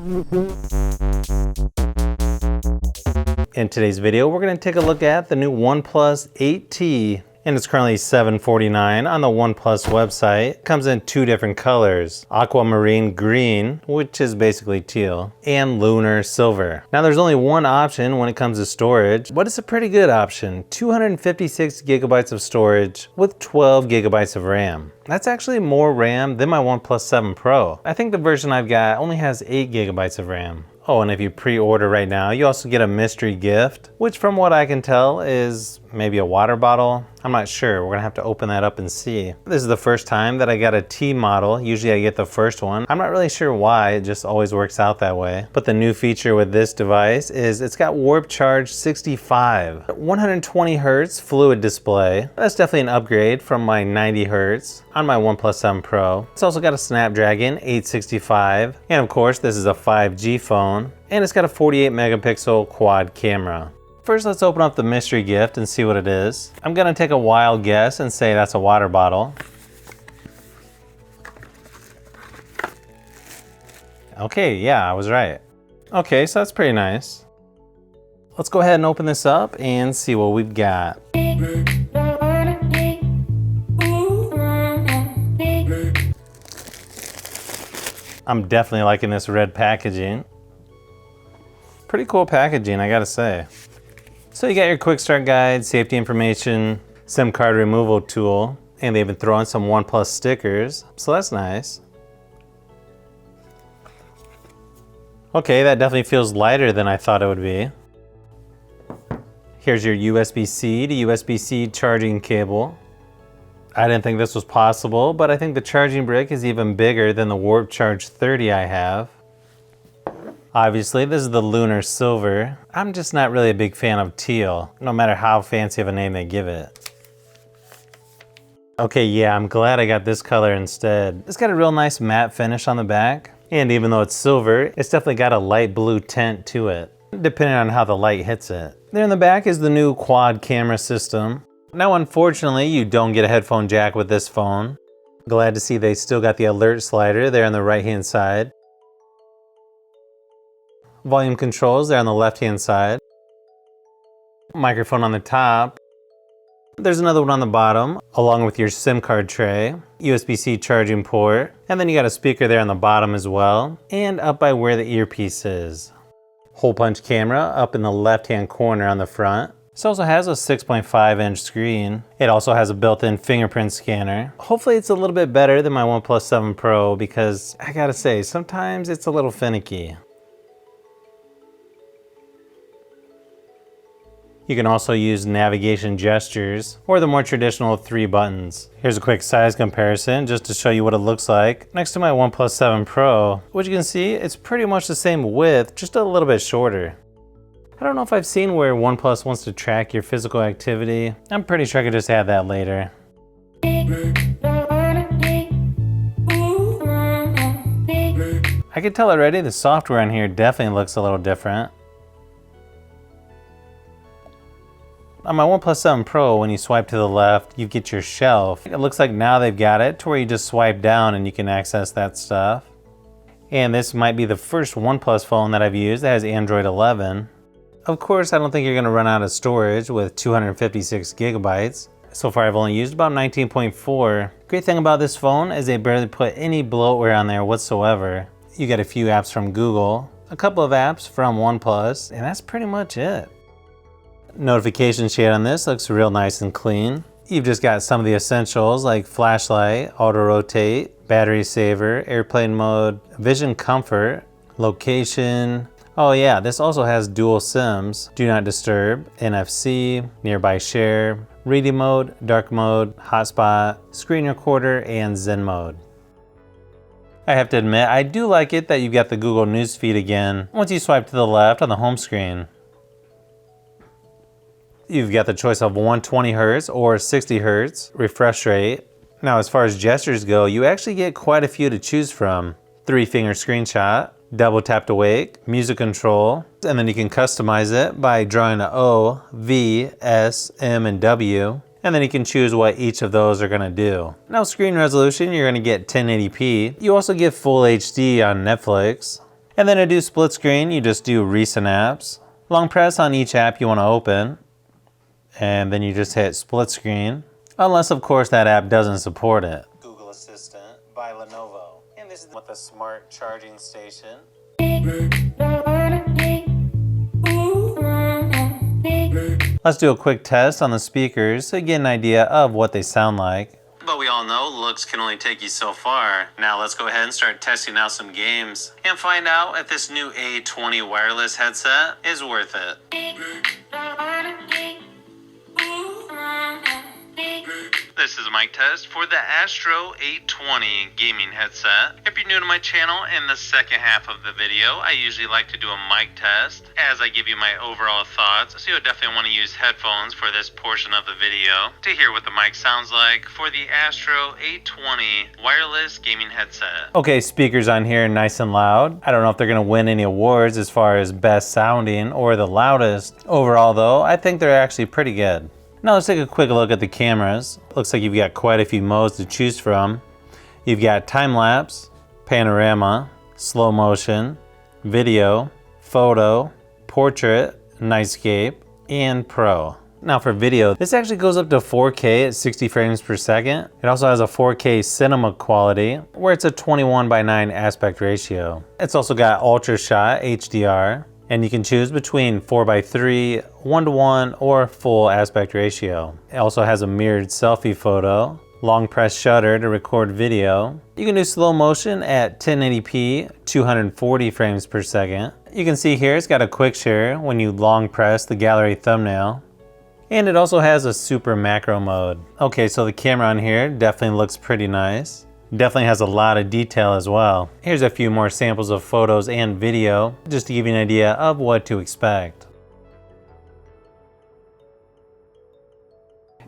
In today's video, we're going to take a look at the new OnePlus 8T, and it's currently $749 on the OnePlus website. It comes in two different colors, aquamarine green, which is basically teal, and lunar silver. Now there's only one option when it comes to storage, but it's a pretty good option. 256 gigabytes of storage with 12 gigabytes of RAM. That's actually more RAM than my OnePlus 7 Pro. I think the version I've got only has 8 gigabytes of RAM. Oh, and if you pre-order right now, you also get a mystery gift, which from what I can tell is maybe a water bottle. I'm not sure. We're gonna have to open that up and see. This is the first time that I got a T model. Usually I get the first one. I'm not really sure why, it just always works out that way. But the new feature with this device is it's got Warp Charge 65. 120 Hertz fluid display. That's definitely an upgrade from my 90 Hertz on my OnePlus 7 Pro. It's also got a Snapdragon 865. And of course, this is a 5G phone. And it's got a 48 megapixel quad camera. First, let's open up the mystery gift and see what it is. I'm gonna take a wild guess and say that's a water bottle. Okay, yeah, I was right. Okay, so that's pretty nice. Let's go ahead and open this up and see what we've got. I'm definitely liking this red packaging. Pretty cool packaging, I gotta say. So you got your quick start guide, safety information, SIM card removal tool, and they even throw in some OnePlus stickers, so that's nice. Okay, that definitely feels lighter than I thought it would be. Here's your USB-C to USB-C charging cable. I didn't think this was possible, but I think the charging brick is even bigger than the Warp Charge 30 I have. Obviously, this is the lunar silver. I'm just not really a big fan of teal, no matter how fancy of a name they give it. Okay, yeah, I'm glad I got this color instead. It's got a real nice matte finish on the back, and even though it's silver, it's definitely got a light blue tint to it, depending on how the light hits it. There in the back is the new quad camera system. Now, unfortunately, you don't get a headphone jack with this phone. Glad to see they still got the alert slider there on the right-hand side. Volume controls there on the left-hand side. Microphone on the top. There's another one on the bottom, along with your SIM card tray, USB-C charging port, and then you got a speaker there on the bottom as well, and up by where the earpiece is. Hole punch camera up in the left-hand corner on the front. This also has a 6.5-inch screen. It also has a built-in fingerprint scanner. Hopefully it's a little bit better than my OnePlus 7 Pro because I gotta say, sometimes it's a little finicky. You can also use navigation gestures or the more traditional 3 buttons. Here's a quick size comparison just to show you what it looks like next to my OnePlus 7 Pro. What you can see, it's pretty much the same width, just a little bit shorter. I don't know if I've seen where OnePlus wants to track your physical activity. I'm pretty sure I could just add that later. I can tell already the software on here definitely looks a little different. On my OnePlus 7 Pro, when you swipe to the left, you get your shelf. It looks like now they've got it to where you just swipe down and you can access that stuff. And this might be the first OnePlus phone that I've used that has Android 11. Of course, I don't think you're gonna run out of storage with 256 gigabytes. So far, I've only used about 19.4. Great thing about this phone is they barely put any bloatware on there whatsoever. You get a few apps from Google, a couple of apps from OnePlus, and that's pretty much it. Notification shade on this looks real nice and clean. You've just got some of the essentials like flashlight, auto rotate, battery saver, airplane mode, vision comfort, location. Oh yeah, this also has dual SIMs, do not disturb, NFC, nearby share, reading mode, dark mode, hotspot, screen recorder, and Zen mode. I have to admit, I do like it that you've got the Google News feed again once you swipe to the left on the home screen. You've got the choice of 120 Hz or 60 Hz refresh rate. Now, as far as gestures go, you actually get quite a few to choose from. 3-finger screenshot, double tap to wake, music control, and then you can customize it by drawing an O, V, S, M, and W. And then you can choose what each of those are gonna do. Now, screen resolution, you're gonna get 1080p. You also get full HD on Netflix. And then to do split screen, you just do recent apps. Long press on each app you want to open, and then you just hit split screen. Unless, of course, that app doesn't support it. Google Assistant by Lenovo. And this is with a smart charging station. Let's do a quick test on the speakers to get an idea of what they sound like. But we all know looks can only take you so far. Now let's go ahead and start testing out some games and find out if this new A20 wireless headset is worth it. This is a mic test for the Astro 820 gaming headset. If you're new to my channel, in the second half of the video, I usually like to do a mic test as I give you my overall thoughts. So you'll definitely want to use headphones for this portion of the video to hear what the mic sounds like for the Astro 820 wireless gaming headset. Okay, speakers on here nice and loud. I don't know if they're going to win any awards as far as best sounding or the loudest. Overall though, I think they're actually pretty good. Now let's take a quick look at the cameras. Looks like you've got quite a few modes to choose from. You've got time-lapse, panorama, slow motion, video, photo, portrait, nightscape, and pro. Now for video, this actually goes up to 4K at 60 frames per second. It also has a 4K cinema quality where it's a 21:9 aspect ratio. It's also got ultra shot HDR. And you can choose between 4:3, 1:1, or full aspect ratio. It also has a mirrored selfie photo, long press shutter to record video. You can do slow motion at 1080p, 240 frames per second. You can see here it's got a quick share when you long press the gallery thumbnail. And it also has a super macro mode. Okay, so the camera on here definitely looks pretty nice. Definitely has a lot of detail as well. Here's a few more samples of photos and video, just to give you an idea of what to expect.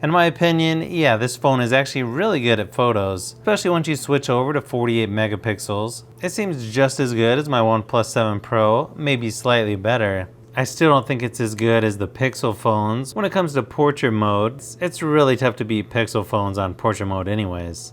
In my opinion, yeah, this phone is actually really good at photos, especially once you switch over to 48 megapixels. It seems just as good as my OnePlus 7 Pro, maybe slightly better. I still don't think it's as good as the Pixel phones. When it comes to portrait modes, it's really tough to beat Pixel phones on portrait mode anyways.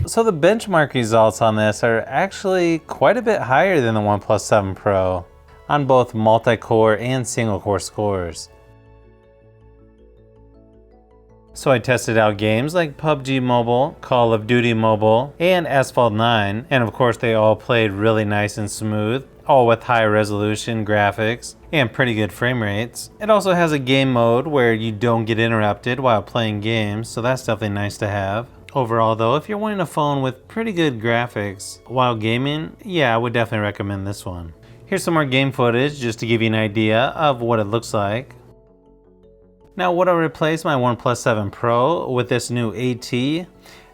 So the benchmark results on this are actually quite a bit higher than the OnePlus 7 Pro on both multi-core and single-core scores. So I tested out games like PUBG Mobile, Call of Duty Mobile, and Asphalt 9, and of course they all played really nice and smooth, all with high resolution graphics and pretty good frame rates. It also has a game mode where you don't get interrupted while playing games, so that's definitely nice to have. Overall though, if you're wanting a phone with pretty good graphics while gaming, yeah, I would definitely recommend this one. Here's some more game footage just to give you an idea of what it looks like. Now would I replace my OnePlus 7 Pro with this new AT?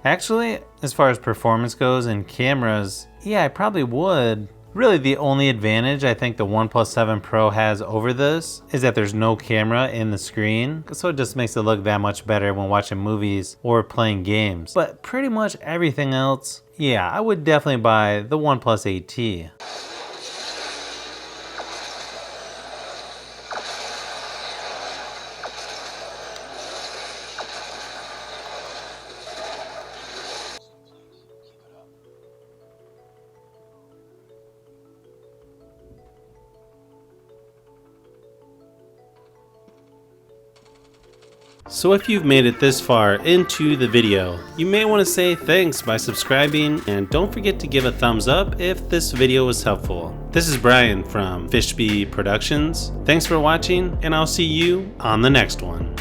Actually, as far as performance goes and cameras, yeah, I probably would. Really the only advantage I think the OnePlus 7 Pro has over this is that there's no camera in the screen, so it just makes it look that much better when watching movies or playing games. But pretty much everything else, yeah, I would definitely buy the OnePlus 8T. So if you've made it this far into the video, you may want to say thanks by subscribing, and don't forget to give a thumbs up if this video was helpful. This is Brian from Fishbee Productions. Thanks for watching, and I'll see you on the next one.